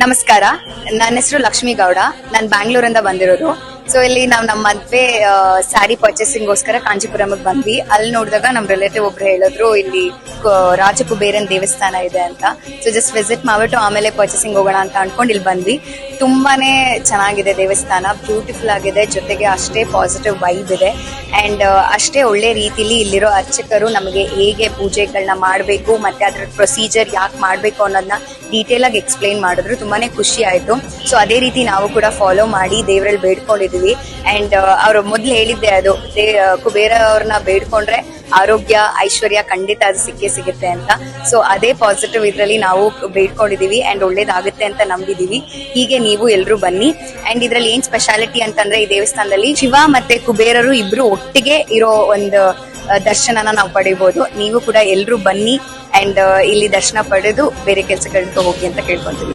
ನಮಸ್ಕಾರ, ನನ್ನ ಹೆಸರು ಲಕ್ಷ್ಮೀ ಗೌಡ. ನಾನು ಬ್ಯಾಂಗ್ಳೂರಿಂದ ಬಂದಿರೋದು. ಸೊ ಇಲ್ಲಿ ನಾವು ನಮ್ಮ ಮದ್ವೆ ಸ್ಯಾರಿ ಪರ್ಚೇಸಿಂಗ್ಗೋಸ್ಕರ ಕಾಂಚೀಪುರಮ್ಗೆ ಬಂದ್ವಿ. ಅಲ್ಲಿ ನೋಡಿದಾಗ ನಮ್ ರಿಲೇಟಿವ್ ಒಬ್ರು ಹೇಳಿದ್ರು ಇಲ್ಲಿ ರಾಜಕುಬೇರನ್ ದೇವಸ್ಥಾನ ಇದೆ ಅಂತ. ಸೊ ಜಸ್ಟ್ ವಿಸಿಟ್ ಮಾಡ್ಬಿಟ್ಟು ಆಮೇಲೆ ಪರ್ಚೇಸಿಂಗ್ ಹೋಗೋಣ ಅಂತ ಅನ್ಕೊಂಡು ಇಲ್ಲಿ ಬಂದ್ವಿ. ತುಂಬಾನೇ ಚೆನ್ನಾಗಿದೆ ದೇವಸ್ಥಾನ, ಬ್ಯೂಟಿಫುಲ್ ಆಗಿದೆ, ಜೊತೆಗೆ ಅಷ್ಟೇ ಪಾಸಿಟಿವ್ ವೈಬ್ ಇದೆ. ಅಂಡ್ ಅಷ್ಟೇ ಒಳ್ಳೆ ರೀತಿಲಿ ಇಲ್ಲಿರೋ ಅರ್ಚಕರು ನಮಗೆ ಹೇಗೆ ಪೂಜೆಗಳನ್ನ ಮಾಡಬೇಕು ಮತ್ತೆ ಅದ್ರ ಪ್ರೊಸೀಜರ್ ಯಾಕೆ ಮಾಡಬೇಕು ಅನ್ನೋದನ್ನ ಡೀಟೇಲ್ ಆಗಿ ಎಕ್ಸ್ಪ್ಲೈನ್ ಮಾಡಿದ್ರು. ತುಂಬಾನೇ ಖುಷಿ ಆಯ್ತು. ಸೊ ಅದೇ ರೀತಿ ನಾವು ಕೂಡ ಫಾಲೋ ಮಾಡಿ ದೇವರಲ್ಲಿ ಬೇಡ್ಕೊಂಡಿದ್ವಿ. ಅಂಡ್ ಅವ್ರು ಮೊದ್ಲು ಹೇಳಿದ್ದೆ ಅದು ಕುಬೇರ ಅವ್ರನ್ನ ಬೇಡ್ಕೊಂಡ್ರೆ ಆರೋಗ್ಯ ಐಶ್ವರ್ಯ ಖಂಡಿತ ಅದು ಸಿಗುತ್ತೆ ಅಂತ. ಸೊ ಅದೇ ಪಾಸಿಟಿವ್ ಇದ್ರಲ್ಲಿ ನಾವು ಬೇಡ್ಕೊಂಡಿದೀವಿ ಅಂಡ್ ಒಳ್ಳೇದಾಗುತ್ತೆ ಅಂತ ನಂಬಿದೀವಿ. ಹೀಗೆ ನೀವು ಎಲ್ರು ಬನ್ನಿ. ಅಂಡ್ ಇದ್ರಲ್ಲಿ ಏನ್ ಸ್ಪೆಷಾಲಿಟಿ ಅಂತಂದ್ರೆ ಈ ದೇವಸ್ಥಾನದಲ್ಲಿ ಶಿವ ಮತ್ತೆ ಕುಬೇರರು ಇಬ್ರು ಒಟ್ಟಿಗೆ ಇರೋ ಒಂದು ದರ್ಶನನ ನಾವು ಪಡಿಬಹುದು. ನೀವು ಕೂಡ ಎಲ್ರು ಬನ್ನಿ ಅಂಡ್ ಇಲ್ಲಿ ದರ್ಶನ ಪಡೆದು ಬೇರೆ ಕೆಲಸಗಳಿಗೆ ಹೋಗಿ ಅಂತ ಕೇಳ್ಕೊಂತೀವಿ.